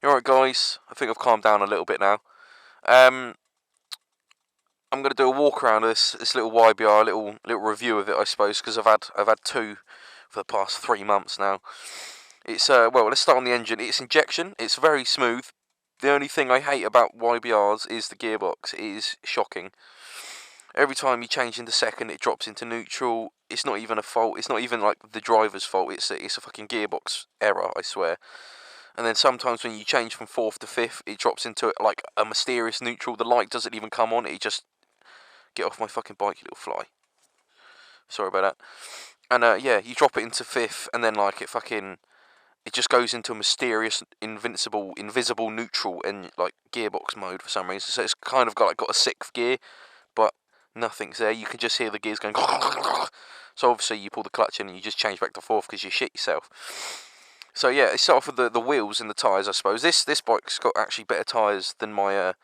Alright guys, I think I've calmed down a little bit now. I'm going to do a walk around of this little YBR, a little review of it, I suppose, because I've had two for the past 3 months now. It's well, let's start on the engine. It's injection. It's very smooth. The only thing I hate about YBRs is the gearbox. It is shocking. Every time you change into second, it drops into neutral. It's not even a fault. It's not even like the driver's fault. It's a fucking gearbox error, I swear. And then sometimes when you change from fourth to fifth, it drops into like a mysterious neutral. The light doesn't even come on. It just... Get off my fucking bike, you little fly. Sorry about that. And yeah, you drop it into fifth, and then like it just goes into a mysterious, invisible neutral in like gearbox mode for some reason. So it's kind of got a sixth gear, but nothing's there. You can just hear the gears going. So obviously you pull the clutch in and you just change back to fourth because you shit yourself. So yeah, it starts off with the wheels and the tyres, I suppose. This bike's got actually better tyres than my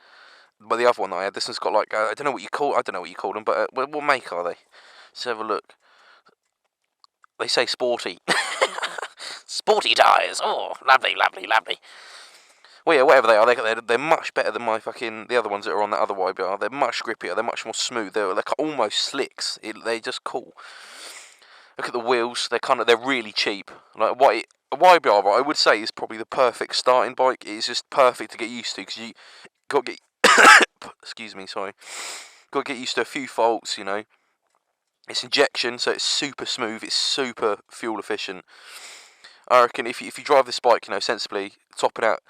but the other one I had. This one's got like I don't know what you call them, but what make are they? Let's have a look. They say sporty. Sporty tyres. Oh, lovely. Well, yeah, whatever they are, they're much better than the other ones that are on that other YBR. They're much grippier. They're much more smooth. They're almost slicks. They're just cool. Look at the wheels. They're really cheap. Like a YBR, I would say, is probably the perfect starting bike. It's just perfect to get used to because you got to get. Excuse me, sorry. Got to get used to a few faults, you know. It's injection, so it's super smooth. It's super fuel efficient. I reckon if you drive this bike, you know, sensibly, top it out.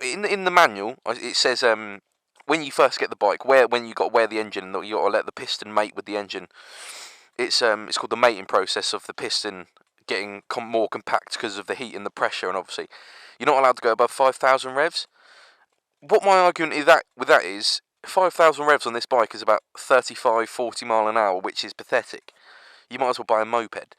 In the manual, it says when you first get the bike, when you got to wear the engine, you got to let the piston mate with the engine. It's called the mating process of the piston getting more compact because of the heat and the pressure, and obviously you're not allowed to go above 5,000 revs. What my argument is 5,000 revs on this bike is about 35, 40 mile an hour, which is pathetic. You might as well buy a moped.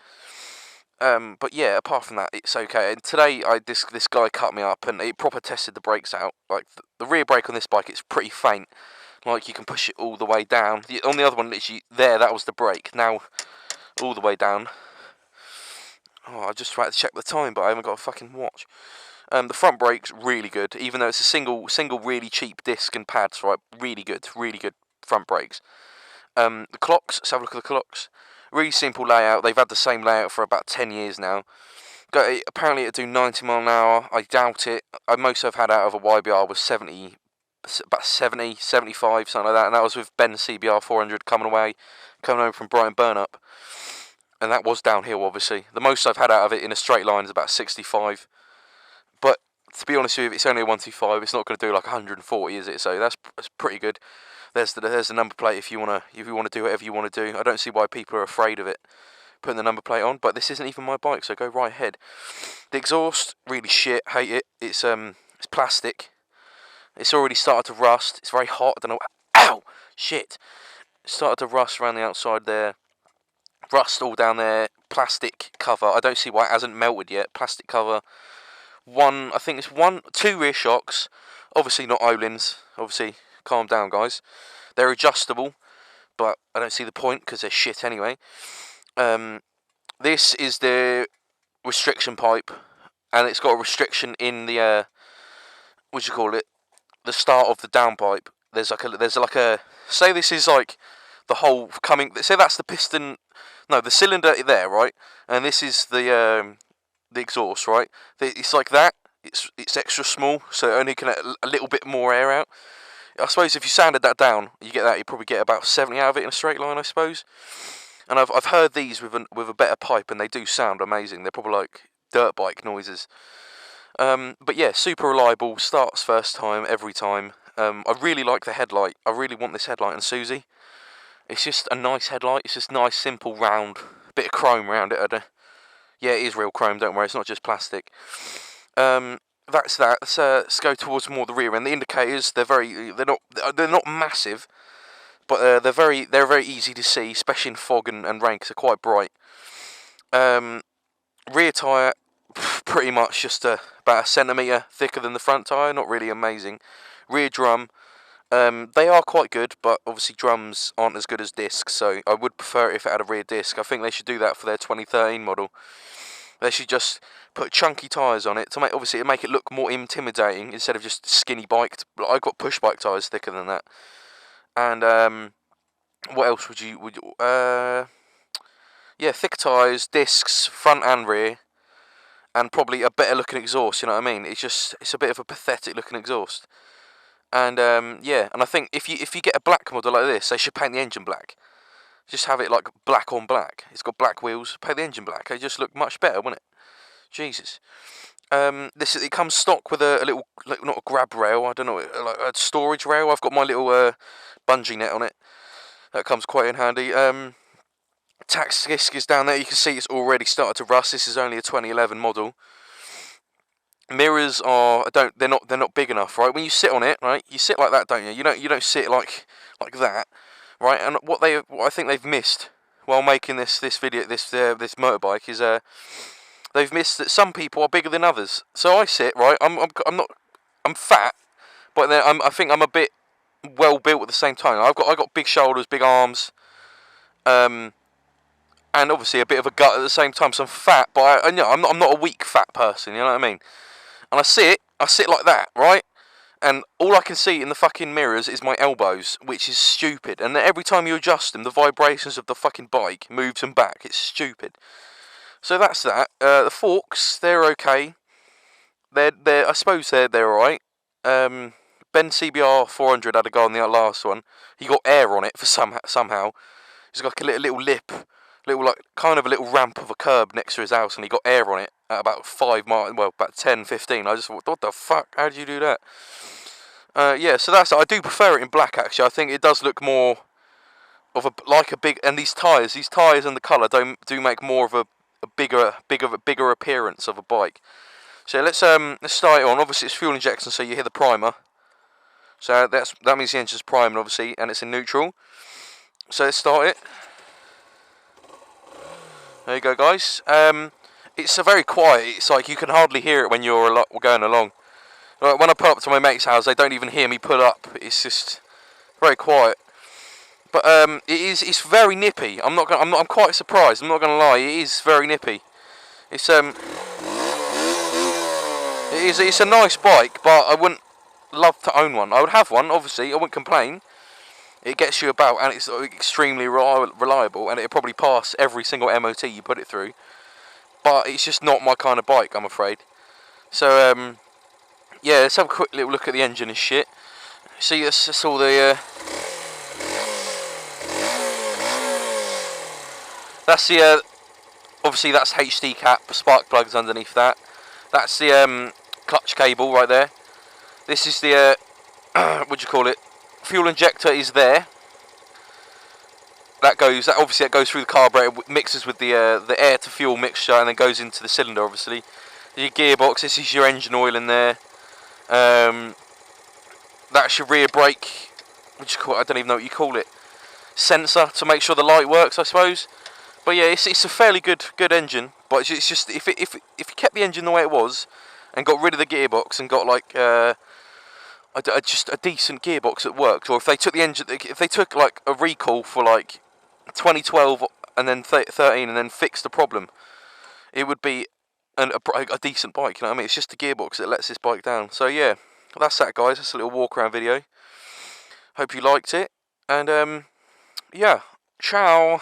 But yeah, apart from that, it's okay. And today, this guy cut me up, and he proper tested the brakes out. Like the rear brake on this bike, it's pretty faint. Like you can push it all the way down. On the other one, literally there, that was the brake. Now, all the way down. Oh, I just tried to check the time, but I haven't got a fucking watch. The front brake's really good, even though it's a single really cheap disc and pads, right? Really good front brakes. The clocks, let's have a look at the clocks. Really simple layout. They've had the same layout for about 10 years now. Apparently it do 90 mile an hour. I doubt it. Most I've had out of a YBR was about 70, 75, something like that. And that was with Ben's CBR 400 coming home from Brighton Burnup. And that was downhill, obviously. The most I've had out of it in a straight line is about 65. But to be honest with you, if it's only a 125, it's not going to do like 140, is it? So that's pretty good. There's the number plate if you want to do whatever you want to do. I don't see why people are afraid of it putting the number plate on. But this isn't even my bike, so go right ahead. The exhaust, really shit. Hate it. It's plastic. It's already started to rust. It's very hot. I don't know. Ow! Shit. It started to rust around the outside there. Rust all down there. Plastic cover. I don't see why it hasn't melted yet. Plastic cover. Two rear shocks, obviously not Olin's, obviously, calm down guys. They're adjustable, but I don't see the point because they're shit anyway. This is the restriction pipe, and it's got a restriction in the, the start of the downpipe. There's like a, say this is like the whole say that's the piston, no, the cylinder there, right? And this is the exhaust, right? It's like that. It's extra small, so it only can let a little bit more air out. I suppose if you sanded that down, you probably get about 70 out of it in a straight line, I suppose. And I've heard these with a better pipe, and they do sound amazing. They're probably like dirt bike noises. But yeah, super reliable. Starts first time every time. I really like the headlight. I really want this headlight in Susie. It's just a nice headlight. It's just nice, simple, round, bit of chrome around it. Yeah, it is real chrome, don't worry, it's not just plastic. That's that. Let's go towards more the rear end. The indicators, they're not massive, but they're very easy to see, especially in fog and rain, because they're quite bright. Rear tyre, pretty much just about a centimetre thicker than the front tyre, not really amazing. Rear drum, they are quite good, but obviously drums aren't as good as discs, so I would prefer it if it had a rear disc. I think they should do that for their 2013 model. They should just put chunky tyres on it to make, obviously, make it look more intimidating instead of just skinny biked. I got push bike tyres thicker than that. And what else would you yeah, thick tyres, discs, front and rear, and probably a better looking exhaust. You know what I mean? It's a bit of a pathetic looking exhaust. And yeah, and I think if you get a black model like this, they should paint the engine black. Just have it like black on black. It's got black wheels. Paint the engine black. It just look much better, wouldn't it? Jesus. It comes stock with a little, not a grab rail. I don't know, like a storage rail. I've got my little bungee net on it. That comes quite in handy. Tax disc is down there. You can see it's already started to rust. This is only a 2011 model. Mirrors they're not big enough, right? When you sit on it, right, you sit like that, don't you? You don't sit like that, right? And what I think they've missed while making this video, this motorbike is they've missed that some people are bigger than others. So I sit, right. I'm fat, but then I think I'm a bit well built at the same time. I got big shoulders, big arms, and obviously a bit of a gut at the same time. So I'm fat, but I'm not a weak fat person. You know what I mean? And I sit like that, right? And all I can see in the fucking mirrors is my elbows, which is stupid. And every time you adjust them, the vibrations of the fucking bike moves them back. It's stupid. So that's that. The forks, they're okay. I suppose they're alright. Ben CBR 400 had a go on the last one. He got air on it for somehow. He's got like a little lip, kind of a little ramp of a curb next to his house, and he got air on it at about 5 miles, well, about 10, 15. I just thought, what the fuck? How did you do that? Yeah, so that's it. I do prefer it in black, actually. I think it does look more of a big, and these tyres and the colour do make more of a bigger appearance of a bike. So let's start it on. Obviously it's fuel injection, so you hear the primer. So that means the engine's priming, obviously, and it's in neutral. So let's start it. There you go, guys. It's very quiet. It's like you can hardly hear it when you're going along. When I pull up to my mate's house, they don't even hear me pull up. It's just very quiet. But it's very nippy. I'm quite surprised. I'm not gonna lie. It is very nippy. It's a nice bike, but I wouldn't love to own one. I would have one, obviously. I wouldn't complain. It gets you about, and it's extremely reliable, and it'll probably pass every single MOT you put it through. But it's just not my kind of bike, I'm afraid. So yeah, let's have a quick little look at the engine and shit. See, that's all the that's the obviously that's HD cap, spark plugs underneath that. That's the clutch cable right there. This is the what do you call it? Fuel injector is there. That goes through the carburetor, mixes with the air to fuel mixture, and then goes into the cylinder. Obviously, your gearbox. This is your engine oil in there. That's your rear brake. What do you call it? I don't even know what you call it. Sensor to make sure the light works, I suppose. But yeah, it's a fairly good engine. But it's just if you kept the engine the way it was, and got rid of the gearbox and got like just a decent gearbox that worked, or if they took like a recall for like 2012 and then 13 and then fixed the problem, it would be a decent bike. You know what I mean? It's just the gearbox that lets this bike down. So yeah, that's that, guys. That's a little walk around video. Hope you liked it, and yeah, ciao.